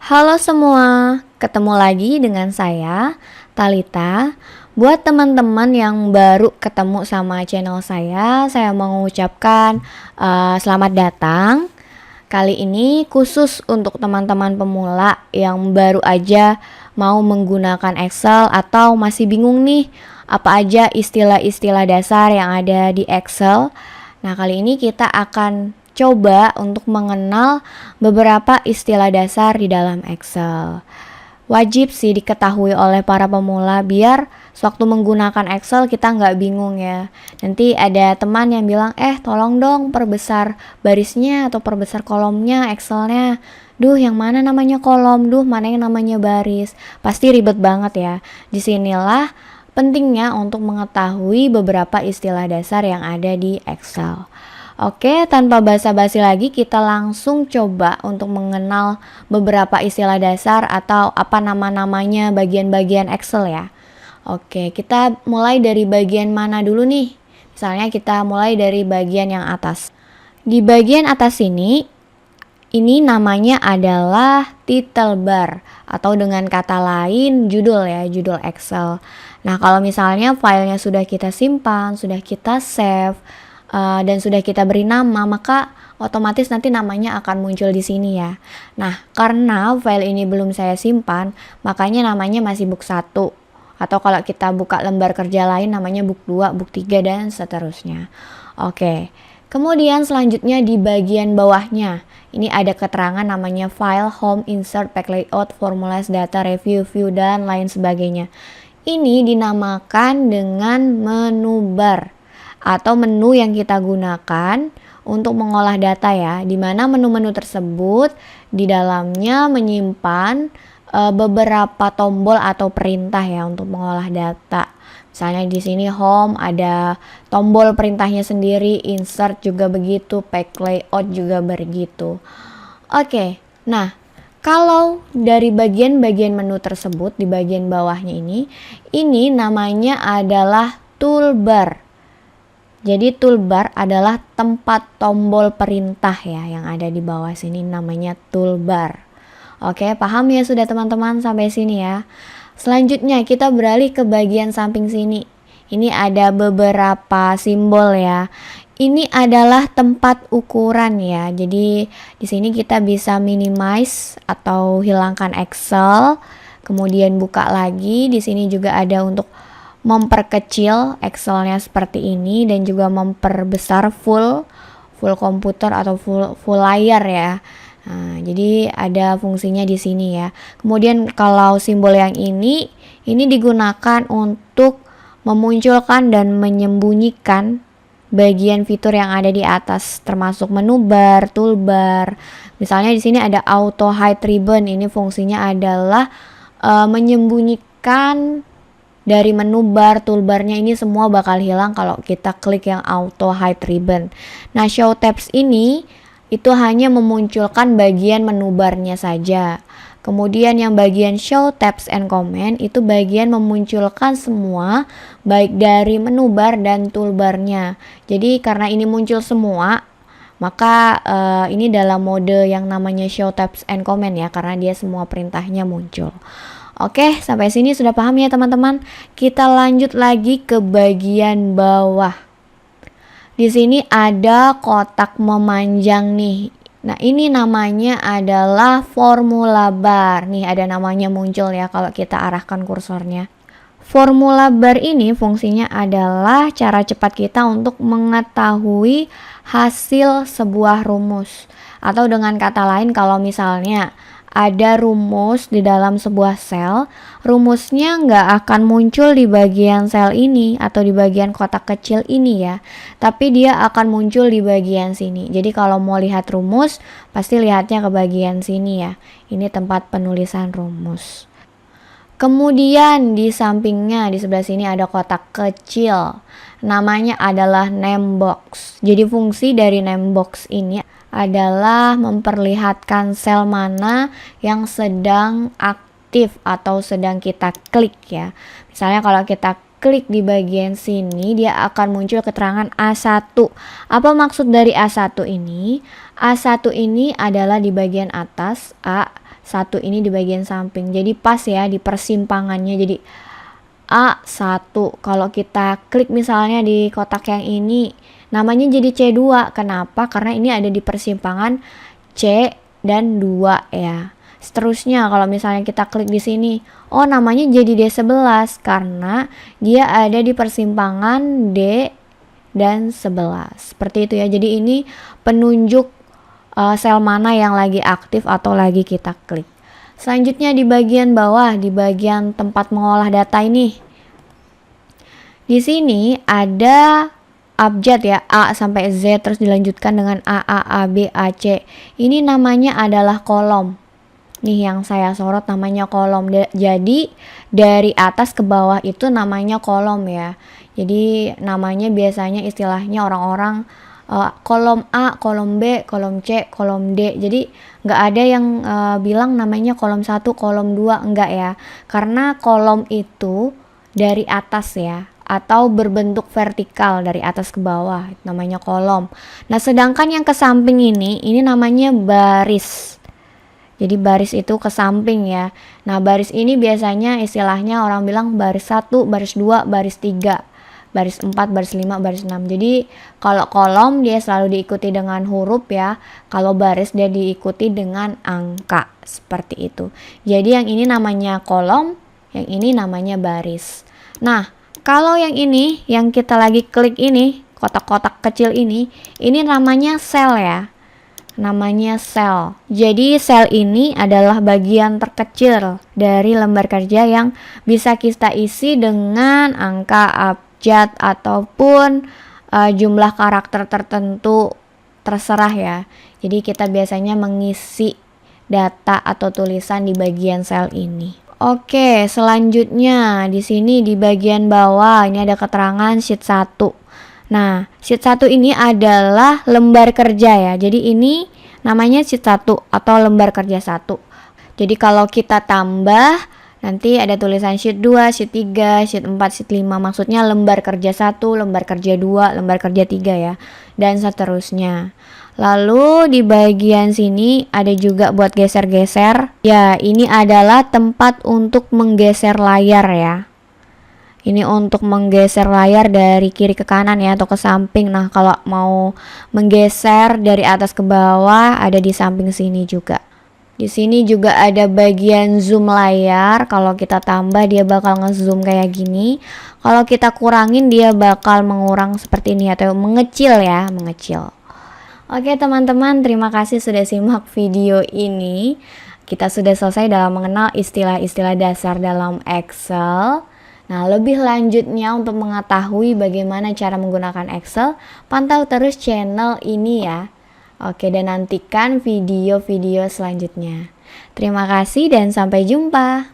Halo semua, ketemu lagi dengan saya, Talita. Buat teman-teman yang baru ketemu sama channel saya mau mengucapkan selamat datang. Kali ini khusus untuk teman-teman pemula yang baru aja mau menggunakan Excel atau masih bingung nih apa aja istilah-istilah dasar yang ada di Excel. Nah, kali ini kita akan coba untuk mengenal beberapa istilah dasar di dalam Excel. Wajib sih diketahui oleh para pemula biar sewaktu menggunakan Excel kita nggak bingung ya. Nanti ada teman yang bilang, tolong dong perbesar barisnya atau perbesar kolomnya Excelnya. Duh, yang mana namanya kolom? Duh, mana yang namanya baris? Pasti ribet banget ya. Disinilah pentingnya untuk mengetahui beberapa istilah dasar yang ada di Excel. Oke, tanpa basa-basi lagi kita langsung coba untuk mengenal beberapa istilah dasar atau apa nama-namanya bagian-bagian Excel ya. Oke, kita mulai dari bagian mana dulu nih? Misalnya kita mulai dari bagian yang atas. Di bagian atas ini namanya adalah title bar atau dengan kata lain judul ya, judul Excel. Nah, kalau misalnya filenya sudah kita simpan, sudah kita save, dan sudah kita beri nama, maka otomatis nanti namanya akan muncul di sini ya. Nah, karena file ini belum saya simpan, makanya namanya masih book 1. Atau kalau kita buka lembar kerja lain namanya book 2, book 3, dan seterusnya. Oke, kemudian selanjutnya di bagian bawahnya, ini ada keterangan namanya file, home, insert, pack layout, formulas, data, review, view, dan lain sebagainya. Ini dinamakan dengan menu bar atau menu yang kita gunakan untuk mengolah data ya, di mana menu-menu tersebut di dalamnya menyimpan beberapa tombol atau perintah ya untuk mengolah data. Misalnya di sini home ada tombol perintahnya sendiri, insert juga begitu, pack layout juga begitu. Oke, nah kalau dari bagian-bagian menu tersebut di bagian bawahnya ini namanya adalah toolbar. Jadi toolbar adalah tempat tombol perintah ya yang ada di bawah sini namanya toolbar. Oke, paham ya sudah teman-teman sampai sini ya. Selanjutnya kita beralih ke bagian samping sini. Ini ada beberapa simbol ya. Ini adalah tempat ukuran ya. Jadi di sini kita bisa minimize atau hilangkan Excel. Kemudian buka lagi. Di sini juga ada untuk memperkecil Excelnya seperti ini dan juga memperbesar full komputer atau full layar ya. Nah, jadi ada fungsinya di sini ya. Kemudian kalau simbol yang ini digunakan untuk memunculkan dan menyembunyikan bagian fitur yang ada di atas termasuk menu bar, toolbar. Misalnya di sini ada auto hide ribbon. Ini fungsinya adalah menyembunyikan dari menu bar, toolbarnya ini semua bakal hilang kalau kita klik yang auto hide ribbon. Nah, show tabs ini itu hanya memunculkan bagian menu barnya saja. Kemudian yang bagian show tabs and comment itu bagian memunculkan semua baik dari menu bar dan toolbarnya. Jadi karena ini muncul semua, maka ini dalam mode yang namanya show tabs and comment ya, karena dia semua perintahnya muncul. Oke, sampai sini sudah paham ya teman-teman. Kita lanjut lagi ke bagian bawah. Di sini ada kotak memanjang nih. Nah, ini namanya adalah formula bar. Nih ada namanya muncul ya kalau kita arahkan kursornya. Formula bar ini fungsinya adalah cara cepat kita untuk mengetahui hasil sebuah rumus. Atau dengan kata lain kalau misalnya ada rumus di dalam sebuah sel, rumusnya nggak akan muncul di bagian sel ini atau di bagian kotak kecil ini ya, tapi dia akan muncul di bagian sini. Jadi kalau mau lihat rumus, pasti lihatnya ke bagian sini ya. Ini tempat penulisan rumus. Kemudian di sampingnya, di sebelah sini ada kotak kecil. Namanya adalah name box. Jadi fungsi dari name box ini adalah memperlihatkan sel mana yang sedang aktif atau sedang kita klik ya. Misalnya kalau kita klik di bagian sini, dia akan muncul keterangan A1. Apa maksud dari A1 ini? A1 ini adalah di bagian atas A 1 ini di bagian samping. Jadi pas ya di persimpangannya. Jadi A1. Kalau kita klik misalnya di kotak yang ini, namanya jadi C2. Kenapa? Karena ini ada di persimpangan C dan 2 ya. Seterusnya kalau misalnya kita klik di sini, oh namanya jadi D11 karena dia ada di persimpangan D dan 11. Seperti itu ya. Jadi ini penunjuk sel mana yang lagi aktif atau lagi kita klik. Selanjutnya di bagian bawah, di bagian tempat mengolah data ini. Di sini ada abjad ya, A sampai Z, terus dilanjutkan dengan A, B, A, C. Ini namanya adalah kolom. Nih yang saya sorot namanya kolom. Jadi dari atas ke bawah itu namanya kolom ya. Jadi namanya biasanya istilahnya orang-orang kolom A, kolom B, kolom C, kolom D. Jadi nggak ada yang bilang namanya kolom 1, kolom 2, enggak ya. Karena kolom itu dari atas ya, atau berbentuk vertikal dari atas ke bawah, namanya kolom. Nah sedangkan yang ke samping ini namanya baris. Jadi baris itu ke samping ya. Nah baris ini biasanya istilahnya orang bilang baris 1, baris 2, baris 3, baris 4, baris 5, baris 6. Jadi kalau kolom dia selalu diikuti dengan huruf ya. Kalau baris dia diikuti dengan angka. Seperti itu. Jadi yang ini namanya kolom, yang ini namanya baris. Nah kalau yang ini, yang kita lagi klik ini, kotak-kotak kecil ini namanya sel ya. Namanya sel. Jadi sel ini adalah bagian terkecil dari lembar kerja yang bisa kita isi dengan angka abjad ataupun jumlah karakter tertentu, terserah ya. Jadi kita biasanya mengisi data atau tulisan di bagian sel ini. Oke, selanjutnya di sini di bagian bawah ini ada keterangan sheet 1. Nah, sheet 1 ini adalah lembar kerja ya. Jadi ini namanya sheet 1 atau lembar kerja 1. Jadi kalau kita tambah nanti ada tulisan sheet 2, sheet 3, sheet 4, sheet 5. Maksudnya lembar kerja 1, lembar kerja 2, lembar kerja 3 ya. Dan seterusnya. Lalu di bagian sini ada juga buat geser-geser. Ya, ini adalah tempat untuk menggeser layar ya. Ini untuk menggeser layar dari kiri ke kanan ya, atau ke samping. Nah, kalau mau menggeser dari atas ke bawah ada di samping sini juga. Di sini juga ada bagian zoom layar. Kalau kita tambah dia bakal ngezoom kayak gini. Kalau kita kurangin dia bakal mengurang seperti ini atau mengecil ya, mengecil. Oke teman-teman, terima kasih sudah simak video ini. Kita sudah selesai dalam mengenal istilah-istilah dasar dalam Excel. Nah, lebih lanjutnya untuk mengetahui bagaimana cara menggunakan Excel, pantau terus channel ini ya. Oke, dan nantikan video-video selanjutnya. Terima kasih dan sampai jumpa.